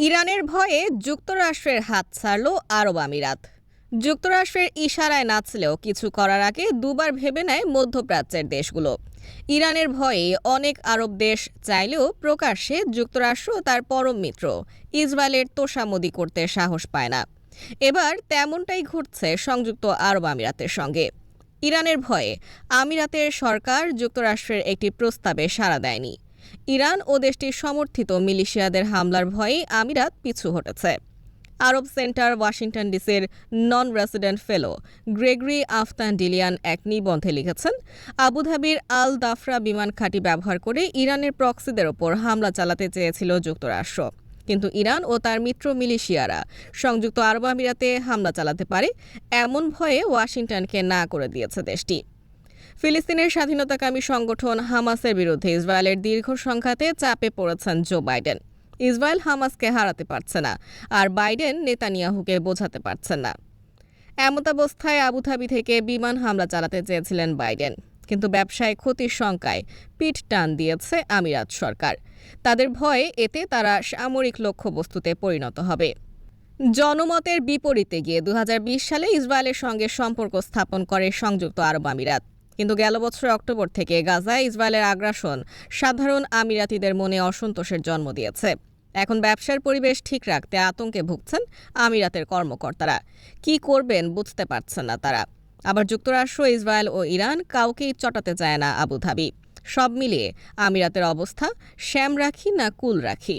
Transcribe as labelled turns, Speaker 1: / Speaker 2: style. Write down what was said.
Speaker 1: ইরানের ভয়ে যুক্তরাষ্ট্রের হাত ছাড়ল আরব আমিরাত। যুক্তরাষ্ট্রের ইশারায় নাচলেও কিছু করার আগে দুবার ভেবে নেয় মধ্যপ্রাচ্যের দেশগুলো। ইরানের ভয়ে অনেক আরব দেশ চাইলেও প্রকাশ্যে যুক্তরাষ্ট্র তার পরম মিত্র ইসরায়েলের তোষামোদি করতে সাহস পায় না। এবার তেমনটাই ঘটছে সংযুক্ত আরব আমিরাতের সঙ্গে। ইরানের ভয়ে আমিরাতের সরকার যুক্তরাষ্ট্রের একটি প্রস্তাবে সাড়া দেয়নি। ইরান ও দেশটির সমর্থিত মিলিশিয়াদের হামলার ভয়েই আমিরাত পিছু হটেছে। আরব সেন্টার ওয়াশিংটন ডিসির নন রেসিডেন্ট ফেলো গ্রেগরি আফতানডিলিয়ান এক নিবন্ধে লিখেছেন, আবুধাবির আল দাফরা বিমান ঘাঁটি ব্যবহার করে ইরানের প্রক্সিদের ওপর হামলা চালাতে চেয়েছিল যুক্তরাষ্ট্র, কিন্তু ইরান ও তার মিত্র মিলিশিয়ারা সংযুক্ত আরব আমিরাতে হামলা চালাতে পারে এমন ভয়ে ওয়াশিংটনকে না করে দিয়েছে দেশটি। ফিলিস্তিনের স্বাধীনতাকামী সংগঠন হামাসের বিরুদ্ধে ইসরায়েলের দীর্ঘ সংঘাতে চাপে পড়েছেন জো বাইডেন। ইসরায়েল হামাসকে হারাতে পারছে না, আর বাইডেন নেতানিয়াহুকে বোঝাতে পারছেন না। এমতাবস্থায় আবুধাবি থেকে বিমান হামলা চালাতে চেয়েছিলেন বাইডেন, কিন্তু ব্যবসায় ক্ষতির শঙ্কায় পিঠ টান দিয়েছে আমিরাত সরকার। তাদের ভয়ে এতে তারা সামরিক লক্ষ্যবস্তুতে পরিণত হবে। জনমতের বিপরীতে গিয়ে ২০২০ সালে ইসরায়েলের সঙ্গে সম্পর্ক স্থাপন করে সংযুক্ত আরব আমিরাত। কিন্তু গেল বছরের অক্টোবর থেকে গাজায় ইসরায়েলের আগ্রাসন সাধারণ আমিরাতিদের মনে অসন্তোষের জন্ম দিয়েছে। এখন ব্যবসার পরিবেশ ঠিক রাখতে আতঙ্কে ভুগছেন আমিরাতের কর্মকর্তারা। কি করবেন বুঝতে পারছেন না তারা। আবার যুক্তরাষ্ট্র, ইসরায়েল ও ইরান কাউকেই চটাতে চায় না আবুধাবি। সব মিলিয়ে আমিরাতের অবস্থা শ্যাম রাখি না কুল রাখি।